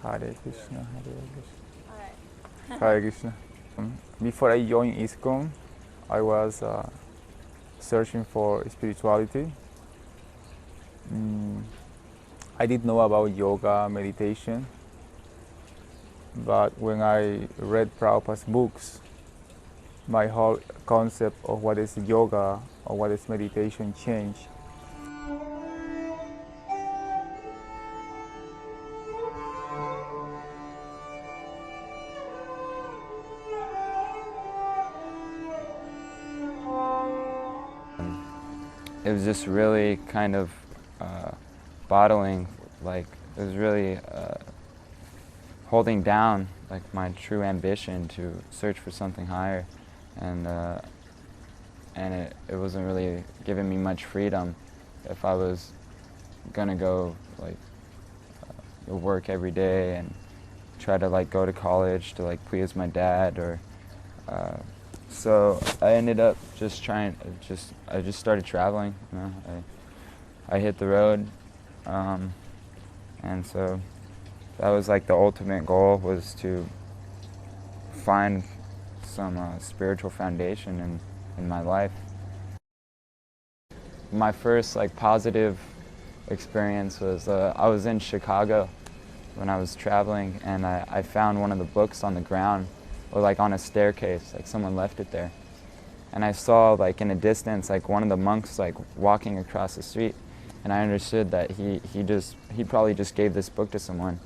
Hare Krishna, Hare Krishna. Alright. Hare Krishna. Before I joined ISKCON, I was searching for spirituality. I didn't know about yoga, meditation, but when I read Prabhupada's books, my whole concept of what is yoga or what is meditation changed. It was just really kind of bottling, like it was really holding down like my true ambition to search for something higher, and it wasn't really giving me much freedom if I was gonna go like work every day and try to like go to college to like please my dad, or so I ended up just I just started traveling. You know, I hit the road, and so that was like the ultimate goal, was to find some spiritual foundation in my life. My first like positive experience was I was in Chicago when I was traveling, and I found one of the books on the ground, or like on a staircase, like someone left it there. And I saw like in a distance like one of the monks like walking across the street, and I understood that he probably just gave this book to someone,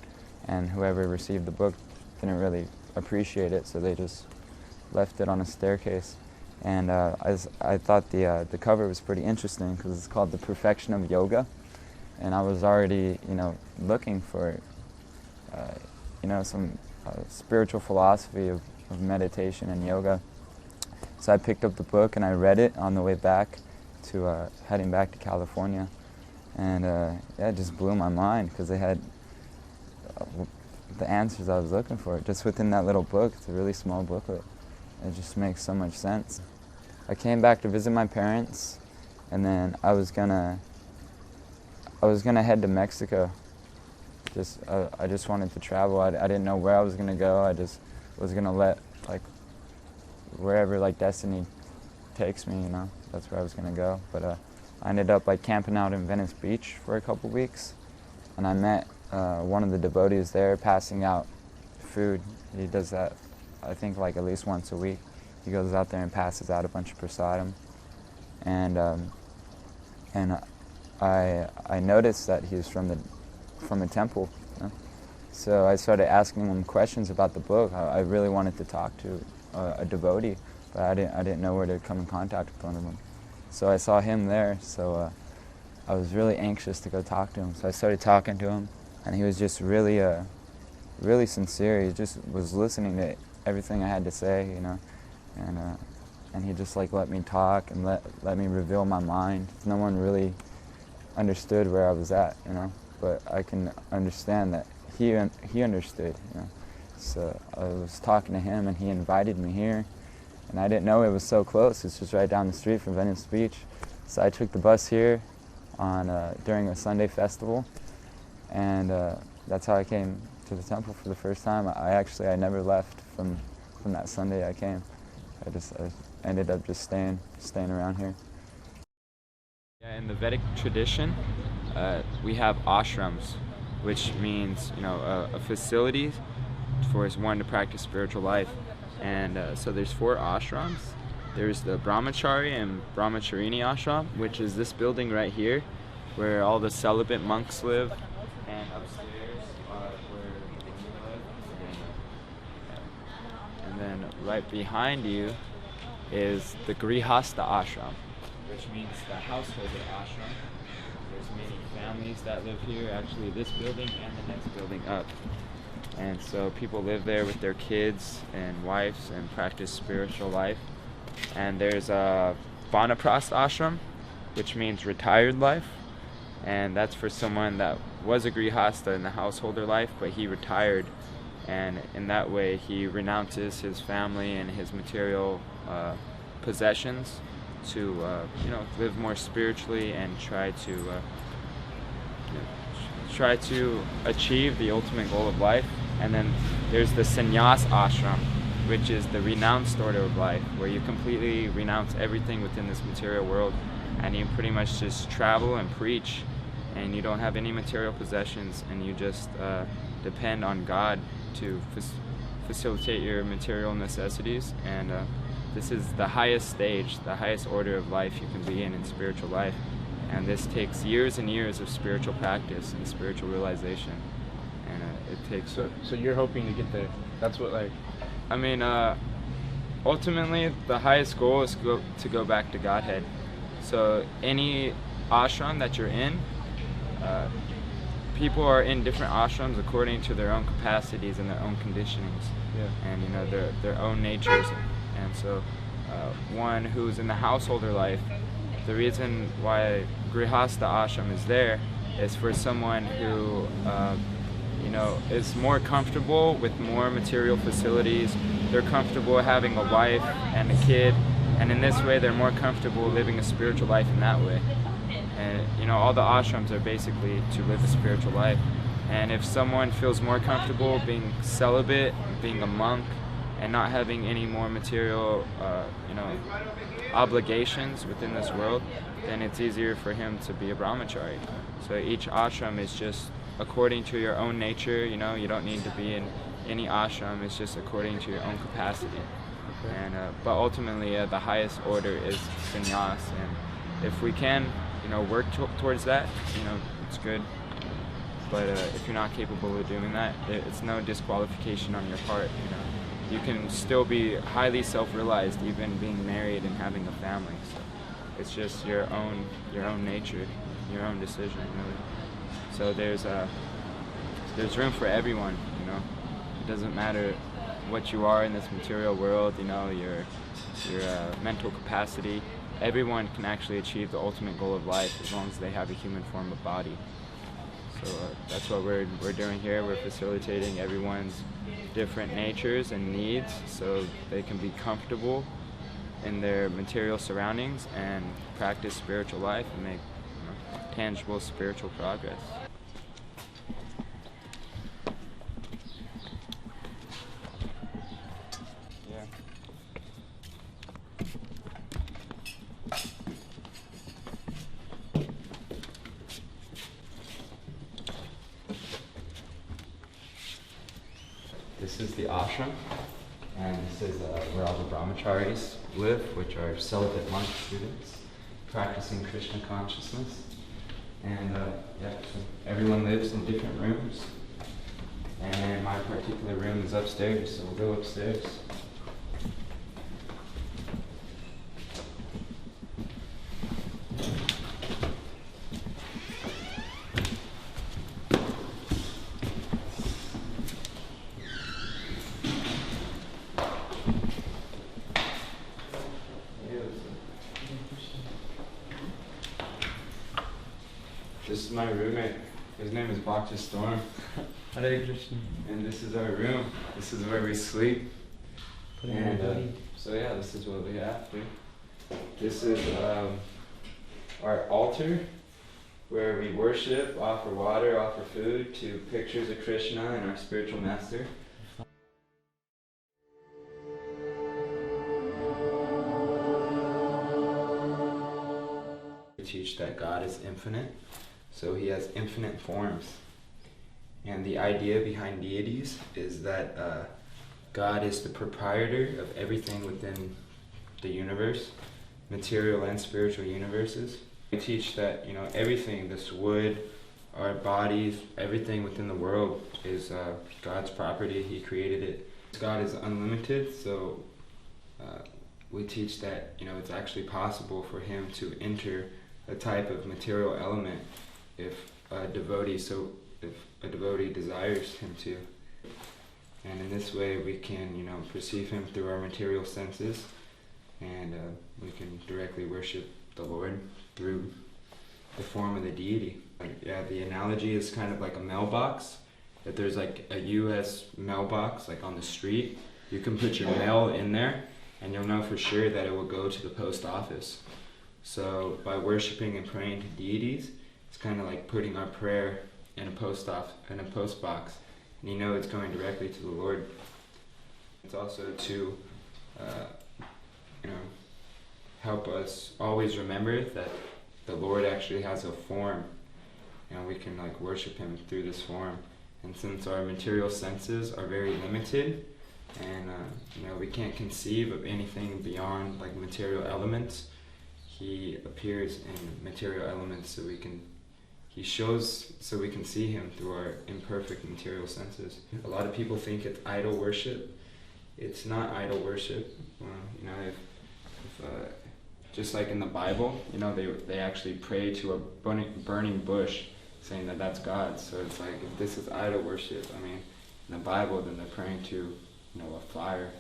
and whoever received the book didn't really appreciate it, so they just left it on a staircase. And I thought the cover was pretty interesting because it's called The Perfection of Yoga, and I was already looking for some spiritual philosophy of meditation and yoga. So I picked up the book and I read it on the way back to heading back to California, and it just blew my mind because they had the answers I was looking for just within that little book. It's a really small booklet. It just makes so much sense. I came back to visit my parents, and then I was gonna head to Mexico. I just wanted to travel. I didn't know where I was gonna go. I just was gonna let like wherever like destiny takes me, that's where I was gonna go. But I ended up like camping out in Venice Beach for a couple weeks, and I met one of the devotees there passing out food. He does that, I think, like at least once a week. He goes out there and passes out a bunch of prasadam, and I noticed that he was from a temple. So I started asking him questions about the book. I really wanted to talk to a devotee, but I didn't know where to come in contact with one of them. So I saw him there, so I was really anxious to go talk to him. So I started talking to him, and he was just really really sincere. He just was listening to everything I had to say, and he just like let me talk and let me reveal my mind. No one really understood where I was at, but I can understand that he understood, So I was talking to him, and he invited me here, and I didn't know it was so close. It's just right down the street from Venice Beach. So I took the bus here during a Sunday festival, and that's how I came to the temple for the first time. I never left from that Sunday I came. I ended up just staying around here. Yeah, in the Vedic tradition, we have ashrams, which means a facility for one to practice spiritual life. And so there's 4 ashrams. There's the Brahmachari and Brahmacharini ashram, which is this building right here, where all the celibate monks live, and upstairs where women live. And then right behind you is the Grihastha ashram, which means the householder ashram. There's many families that live here, actually this building and the next building up. And so people live there with their kids and wives and practice spiritual life. And there's a Vanaprastha ashram, which means retired life. And that's for someone that was a Grihastha in the householder life, but he retired. And in that way, he renounces his family and his material possessions to live more spiritually and try try to achieve the ultimate goal of life. And then there's the sannyas ashram, which is the renounced order of life, where you completely renounce everything within this material world, and you pretty much just travel and preach, and you don't have any material possessions, and you just depend on God to facilitate your material necessities. And this is the highest stage, the highest order of life you can be in spiritual life. And this takes years and years of spiritual practice and spiritual realization. And it takes... So you're hoping to get there. That's what, like... I mean, ultimately, the highest goal is to go back to Godhead. So any ashram that you're in, people are in different ashrams according to their own capacities and their own conditionings, and their own natures. And so, one who's in the householder life, the reason why grihastha ashram is there is for someone who is more comfortable with more material facilities. They're comfortable having a wife and a kid, and in this way they're more comfortable living a spiritual life in that way. And all the ashrams are basically to live a spiritual life. And if someone feels more comfortable being celibate, being a monk, and not having any more material obligations within this world, then it's easier for him to be a brahmachari. So each ashram is just according to your own nature. You don't need to be in any ashram. It's just according to your own capacity. And but ultimately, the highest order is sannyas. And if we can, work towards that, it's good. But if you're not capable of doing that, it's no disqualification on your part. You can still be highly self-realized, even being married and having a family. So it's just your own nature, your own decision, really. So there's room for everyone. It doesn't matter what you are in this material world. Your mental capacity. Everyone can actually achieve the ultimate goal of life as long as they have a human form of body. So that's what we're doing here. We're facilitating everyone's different natures and needs so they can be comfortable in their material surroundings and practice spiritual life and make tangible spiritual progress. This is the ashram, and this is where all the brahmacharis live, which are celibate monk students practicing Krishna consciousness. And so everyone lives in different rooms, and my particular room is upstairs, so we'll go upstairs. This is my roommate. His name is Bhakti Storm. Hare Krishna. And this is our room. This is where we sleep. And so this is what we have here. This is our altar, where we worship, offer water, offer food to pictures of Krishna and our spiritual master. We teach that God is infinite. So he has infinite forms. And the idea behind deities is that God is the proprietor of everything within the universe, material and spiritual universes. We teach that, everything, this wood, our bodies, everything within the world is God's property. He created it. God is unlimited, so we teach that, it's actually possible for him to enter a type of material element if a devotee desires him to. And in this way we can, perceive him through our material senses, and we can directly worship the Lord through the form of the deity. The analogy is kind of like a mailbox. If there's like a US mailbox like on the street, you can put your mail in there and you'll know for sure that it will go to the post office. So by worshiping and praying to deities, it's kind of like putting our prayer in a post box, and you know it's going directly to the Lord. It's also to help us always remember that the Lord actually has a form. We can worship Him through this form. And since our material senses are very limited, and we can't conceive of anything beyond material elements, He appears in material elements so He shows so we can see Him through our imperfect material senses. A lot of people think it's idol worship. It's not idol worship. If just like in the Bible, they actually pray to a burning bush, saying that that's God. So it's if this is idol worship, in the Bible, then they're praying to, a fire.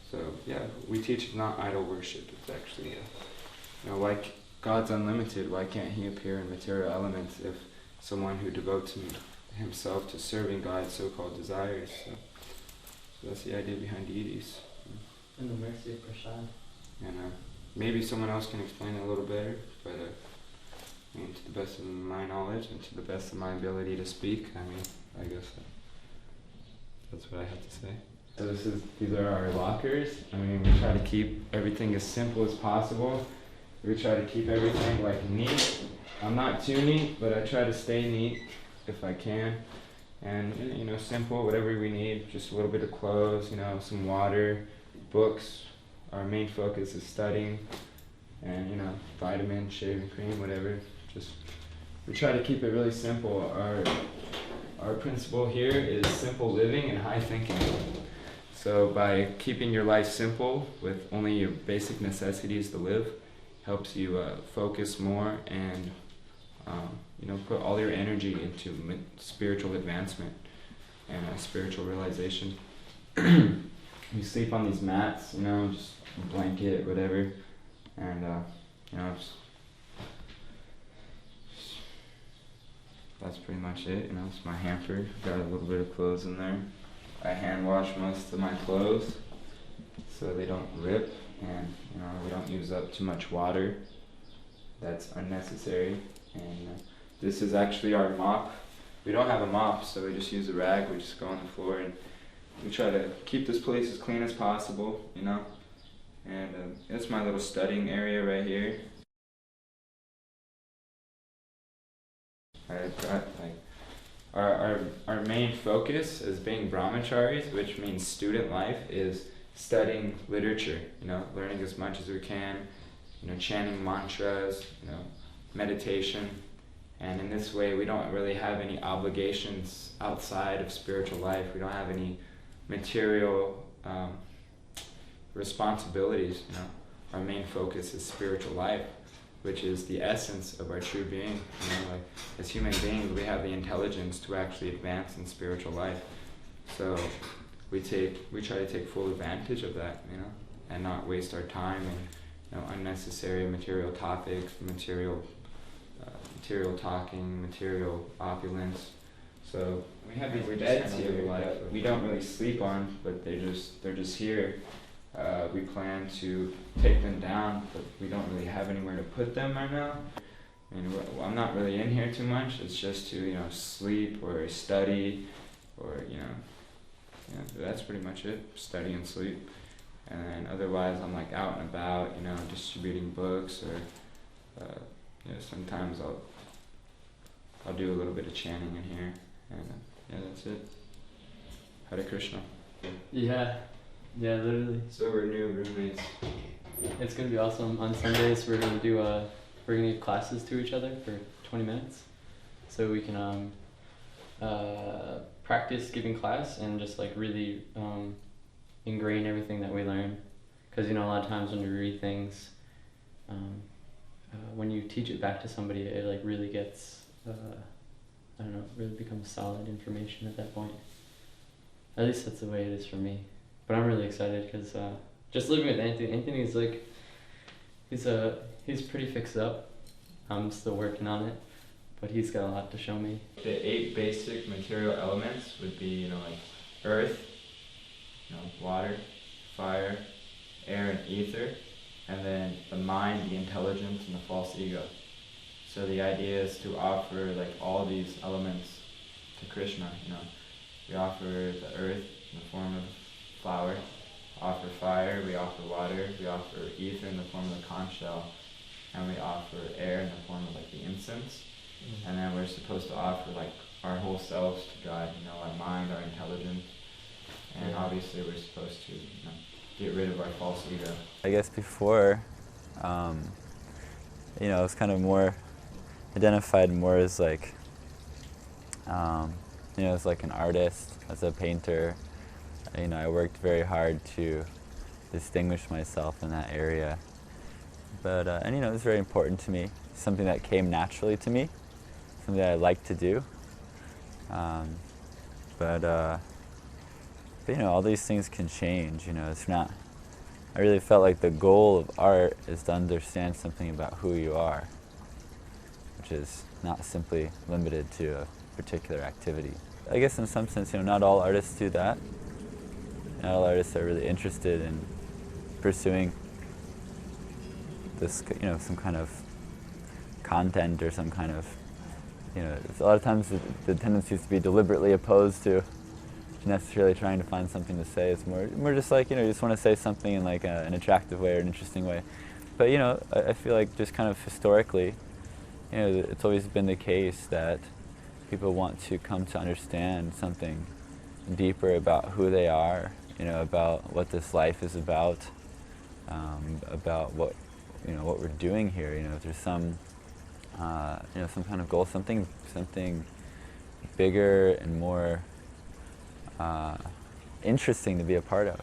So yeah, we teach it's not idol worship. It's actually, like God's unlimited. Why can't He appear in material elements if someone who devotes himself to serving God's so-called desires? So that's the idea behind deities. And the mercy of Krishna. And maybe someone else can explain it a little better, but to the best of my knowledge and to the best of my ability to speak, I guess that's what I have to say. So these are our lockers. We try to keep everything as simple as possible. We try to keep everything neat. I'm not too neat, but I try to stay neat if I can. And simple, whatever we need, just a little bit of clothes, some water, books. Our main focus is studying, and vitamins, shaving cream, whatever. Just we try to keep it really simple. Our principle here is simple living and high thinking. So by keeping your life simple with only your basic necessities to live, helps you focus more and put all your energy into spiritual advancement and spiritual realization. You sleep on these mats, just a blanket, whatever, and that's pretty much it. It's my hamper. Got a little bit of clothes in there. I hand wash most of my clothes so they don't rip, and we don't use up too much water that's unnecessary. And this is actually our mop. We don't have a mop, so we just use a rag. We just go on the floor and we try to keep this place as clean as possible, And it's my little studying area right here. I've got our main focus as being brahmacharis, which means student life, is studying literature, learning as much as we can, chanting mantras, meditation. And in this way, we don't really have any obligations outside of spiritual life. We don't have any material responsibilities. Our main focus is spiritual life, which is the essence of our true being. As human beings, we have the intelligence to actually advance in spiritual life. So we try to take full advantage of that, and not waste our time in unnecessary material topics, material talking, material opulence. So we have these beds here that we don't really sleep on, but they're just here. We plan to take them down, but we don't really have anywhere to put them right now. I'm not really in here too much. It's just to sleep or study, or that's pretty much it. Study and sleep, and then otherwise I'm out and about, distributing books, or sometimes I'll do a little bit of chanting in here, and that's it. Hare Krishna. Yeah, literally. So we're new roommates. It's gonna be awesome. On Sundays we're gonna give classes to each other for 20 minutes, so we can practice giving class and just really ingrain everything that we learn. Because a lot of times when we read things, when you teach it back to somebody, it really gets really becomes solid information at that point. At least that's the way it is for me. But I'm really excited because just living with Anthony's he's pretty fixed up. I'm still working on it, but he's got a lot to show me. The 8 basic material elements would be earth, water, fire, air, and ether, and then the mind, the intelligence, and the false ego. So the idea is to offer all these elements to Krishna. You know, we offer the earth in the form of flower, offer fire, we offer water, we offer ether in the form of the conch shell, and we offer air in the form of like the incense. And then we're supposed to offer like our whole selves to God, you know, our mind, our intelligence, and obviously we're supposed to, you know, get rid of our false ego. I guess before, you know, I was kind of more identified more as like, you know, as like an artist, as a painter. You know, I worked very hard to distinguish myself in that area. But, and you know, it was very important to me, something that came naturally to me, something that I like to do. But you know, all these things can change, you know, it's not, I really felt like the goal of art is to understand something about who you are, which is not simply limited to a particular activity. I guess in some sense, you know, not all artists do that. Not all artists are really interested in pursuing this, you know, some kind of content or some kind of, you know, a lot of times the tendency is to be deliberately opposed to necessarily trying to find something to say. It's more just like, you know, you just want to say something in like an attractive way or an interesting way. But, you know, I feel like just kind of historically, you know, it's always been the case that people want to come to understand something deeper about who they are, you know, about what this life is about what, you know, what we're doing here. You know, if there's some, you know, some kind of goal, something bigger and more interesting to be a part of.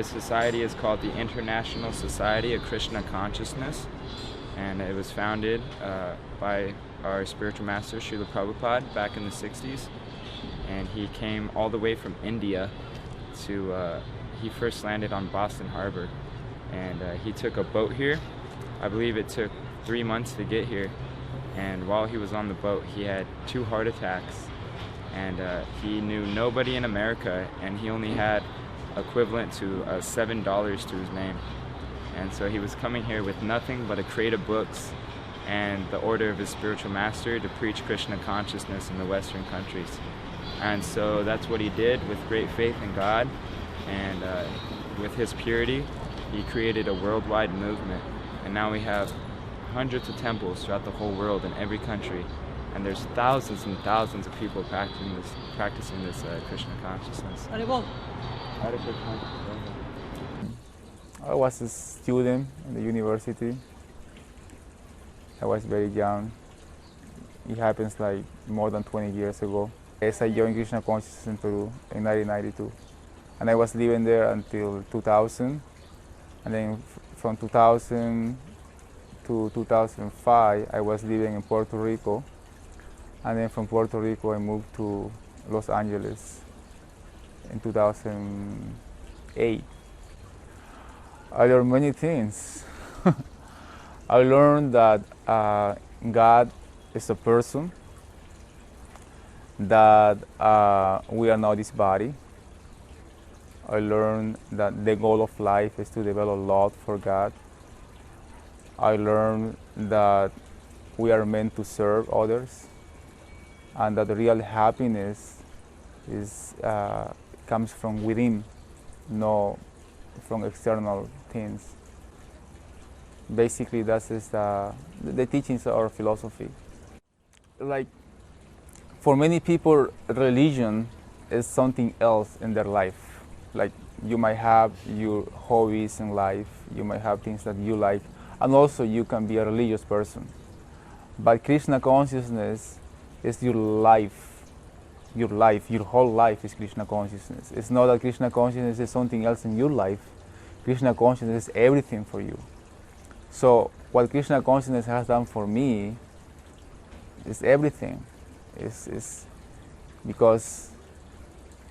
this society is called the International Society of Krishna Consciousness, and it was founded by our spiritual master Srila Prabhupada back in the 60s, and he came all the way from India to, he first landed on Boston Harbor, and he took a boat here. I believe it took 3 months to get here, and while he was on the boat he had 2 heart attacks, and he knew nobody in America, and he only had equivalent to $7 to his name. And so he was coming here with nothing but a crate of books and the order of his spiritual master to preach Krishna consciousness in the Western countries. And so that's what he did with great faith in God, and with his purity he created a worldwide movement, and now we have hundreds of temples throughout the whole world in every country, and there's thousands and thousands of people practicing this Krishna consciousness. I was a student in the university. I was very young. It happens like more than 20 years ago. Yes, I joined Krishna Consciousness in Peru in 1992. And I was living there until 2000. And then from 2000 to 2005, I was living in Puerto Rico. And then from Puerto Rico, I moved to Los Angeles in 2008. I learned many things. I learned that God is a person, that we are not this body. I learned that the goal of life is to develop love for God. I learned that we are meant to serve others, and that the real happiness is comes from within, not from external things. Basically, that is the teachings of our philosophy. Like, for many people, religion is something else in their life. Like, you might have your hobbies in life, you might have things that you like, and also you can be a religious person. But Krishna consciousness is your life. Your life, your whole life is Krishna consciousness. It's not that Krishna consciousness is something else in your life. Krishna consciousness is everything for you. So what Krishna consciousness has done for me is everything. It's because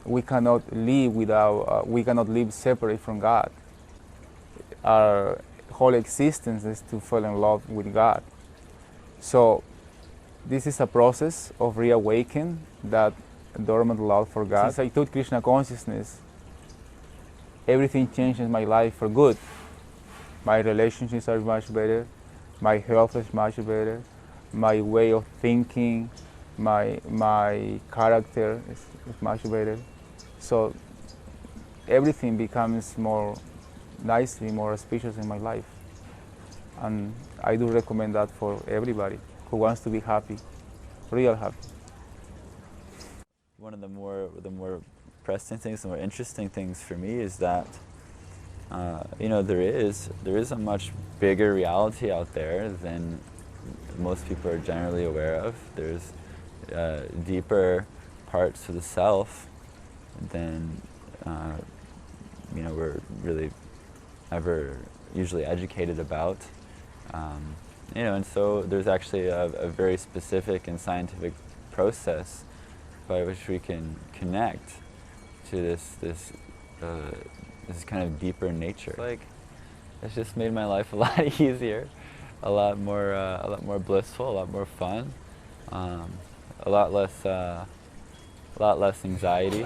we cannot live without, we cannot live separate from God. Our whole existence is to fall in love with God. So this is a process of reawakening that dormant love for God. Since I took Krishna consciousness, everything changed in my life for good. My relationships are much better, my health is much better, my way of thinking, my character is much better. So everything becomes more nicely, more auspicious in my life. And I do recommend that for everybody who wants to be happy, real happy. One of the more pressing things, the more interesting things for me is that there is a much bigger reality out there than most people are generally aware of. There's deeper parts to the self than we're really ever usually educated about. And so there's actually a very specific and scientific process by which we can connect to this kind of deeper nature. It's just made my life a lot easier, a lot more blissful, a lot more fun, a lot less anxiety.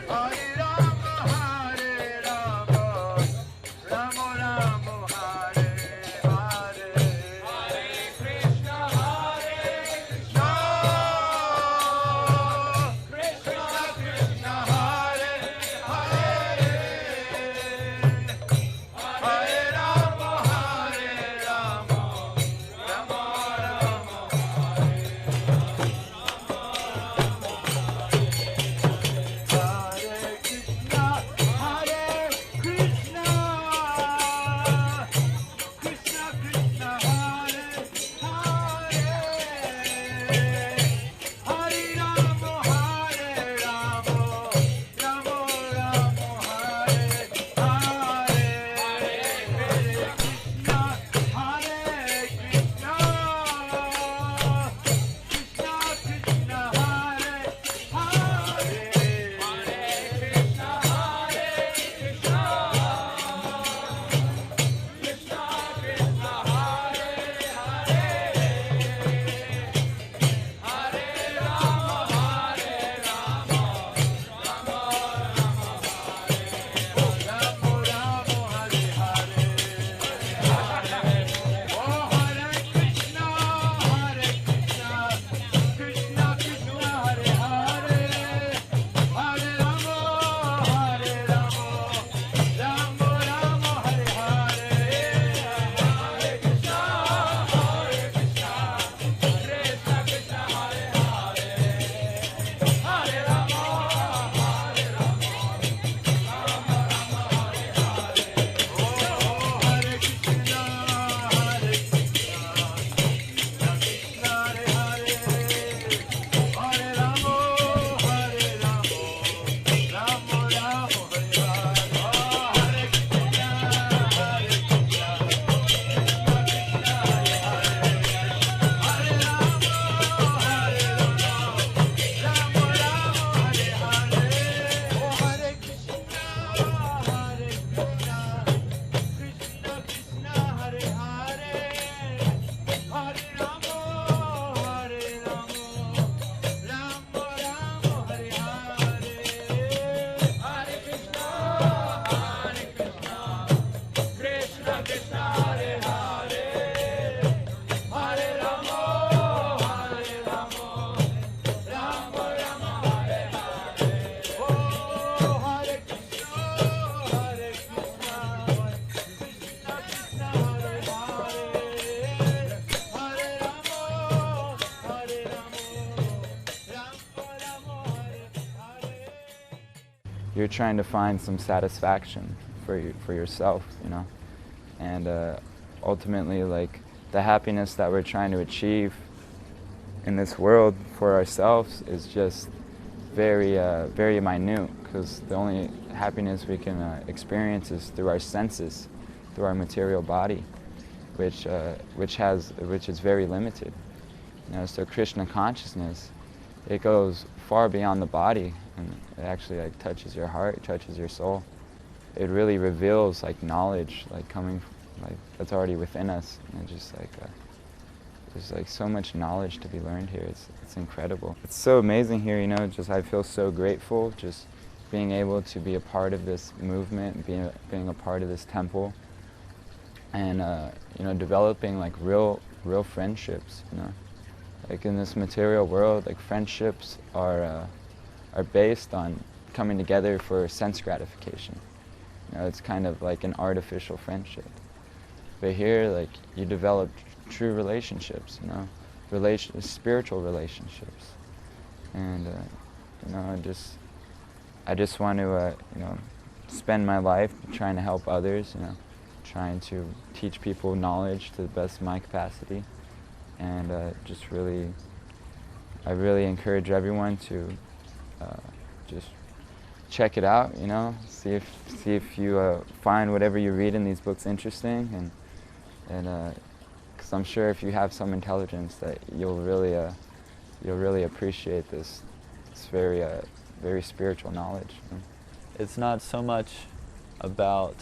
you're trying to find some satisfaction for yourself, you know, and ultimately, like, the happiness that we're trying to achieve in this world for ourselves is just very very minute, because the only happiness we can experience is through our senses, through our material body, which is very limited. You know, so Krishna consciousness, it goes far beyond the body, and it actually like touches your heart, touches your soul. It really reveals like knowledge, like coming, like that's already within us, and just like there's like so much knowledge to be learned here. It's incredible. It's so amazing here, you know. Just I feel so grateful just being able to be a part of this movement, being a part of this temple, and you know, developing like real friendships, you know. Like in this material world, like friendships are based on coming together for sense gratification. You know, it's kind of like an artificial friendship. But here, like, you develop true relationships, you know, spiritual relationships. And you know, I just want to you know, spend my life trying to help others, you know, trying to teach people knowledge to the best of my capacity. And just really, I really encourage everyone to just check it out, you know, see if you find whatever you read in these books interesting, and because I'm sure if you have some intelligence that you'll really appreciate this very spiritual knowledge. You know? It's not so much about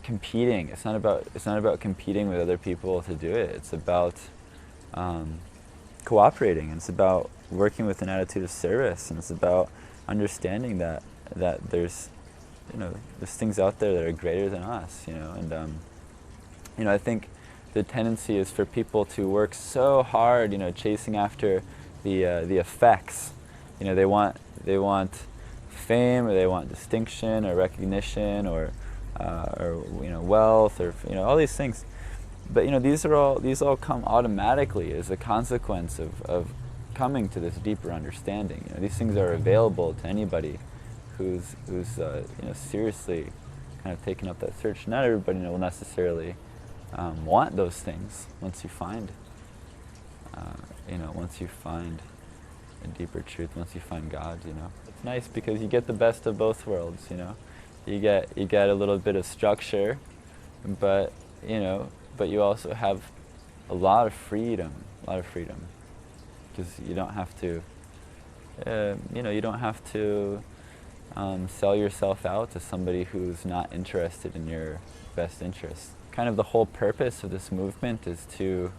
competing. It's not about competing with other people to do it. It's about cooperating. It's about working with an attitude of service, and it's about understanding that there's, you know, there's things out there that are greater than us, you know. And you know, I think the tendency is for people to work so hard, you know, chasing after the effects. You know, they want fame, or they want distinction or recognition, or you know, wealth, or, you know, all these things. But you know, these all come automatically as a consequence of coming to this deeper understanding. You know, these things are available to anybody who's you know, seriously kind of taken up that search. Not everybody, you know, will necessarily want those things once you find you know, once you find a deeper truth, once you find God. You know, it's nice because you get the best of both worlds. You know, you get a little bit of structure, but you know, but you also have a lot of freedom, because you don't have to, you know, you don't have to sell yourself out to somebody who's not interested in your best interests. Kind of the whole purpose of this movement is to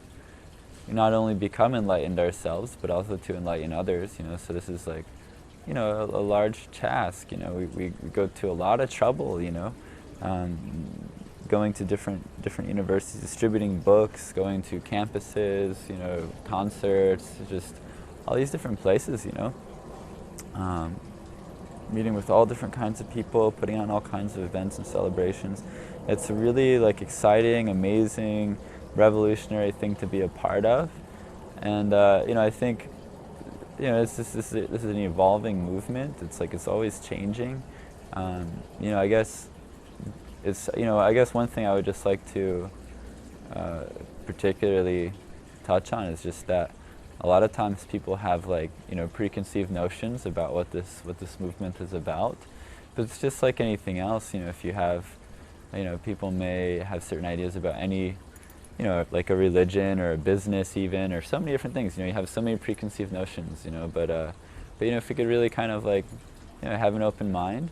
not only become enlightened ourselves, but also to enlighten others. You know, so this is like, you know, a large task. You know, we go to a lot of trouble. You know, going to different universities, distributing books, going to campuses, you know, concerts, just all these different places. You know, meeting with all different kinds of people, putting on all kinds of events and celebrations. It's a really like exciting, amazing, revolutionary thing to be a part of. And you know, I think, you know, this is an evolving movement. It's like it's always changing. You know, I guess it's, you know, I guess one thing I would just like to particularly touch on is just that a lot of times people have, like, you know, preconceived notions about what this movement is about. But it's just like anything else. You know, if you have, you know, people may have certain ideas about any, you know, like a religion or a business even, or so many different things. You know, you have so many preconceived notions, you know, but you know, if you could really kind of like, you know, have an open mind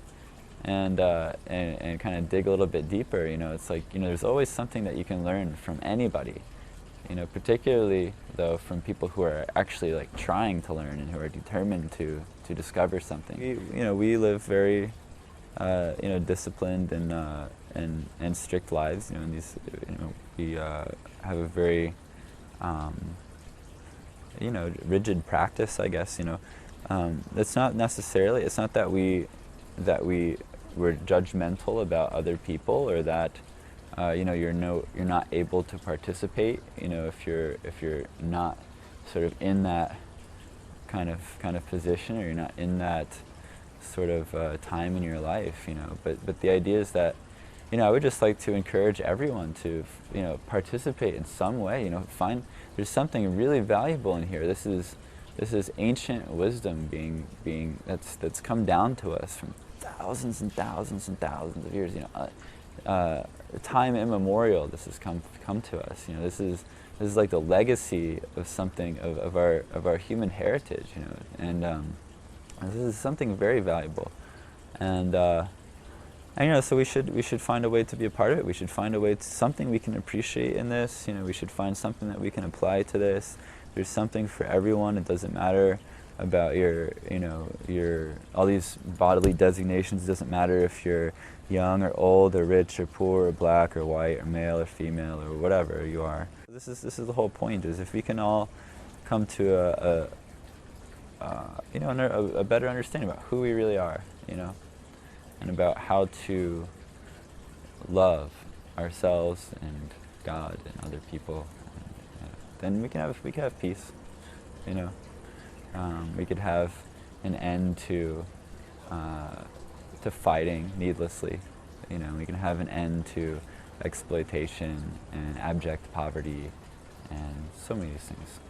and kind of dig a little bit deeper, you know, it's like, you know, there's always something that you can learn from anybody, you know, particularly though from people who are actually like trying to learn and who are determined to discover something. You know, we live very, you know, disciplined and strict lives. You know, in these, you know, we have a very, you know, rigid practice, I guess. You know, it's not necessarily. It's not that we're judgmental about other people, or that you know, you're not able to participate. You know, if you're not sort of in that kind of position, or you're not in that sort of time in your life, you know. But the idea is that, you know, I would just like to encourage everyone to, you know, participate in some way. You know, find there's something really valuable in here. This is ancient wisdom that's come down to us from thousands and thousands and thousands of years. You know, time immemorial. This has come to us. You know, this is like the legacy of something of our human heritage. You know, and this is something very valuable, and you know, so we should find a way to be a part of it. We should find a way to something we can appreciate in this. You know, we should find something that we can apply to this. There's something for everyone. It doesn't matter about your all these bodily designations. It doesn't matter if you're young or old or rich or poor or black or white or male or female or whatever you are. This is the whole point. Is if we can all come to a better understanding about who we really are, you know, and about how to love ourselves and God and other people. Then we can have peace, you know. We could have an end to fighting needlessly, you know. We can have an end to exploitation and abject poverty and so many of these things.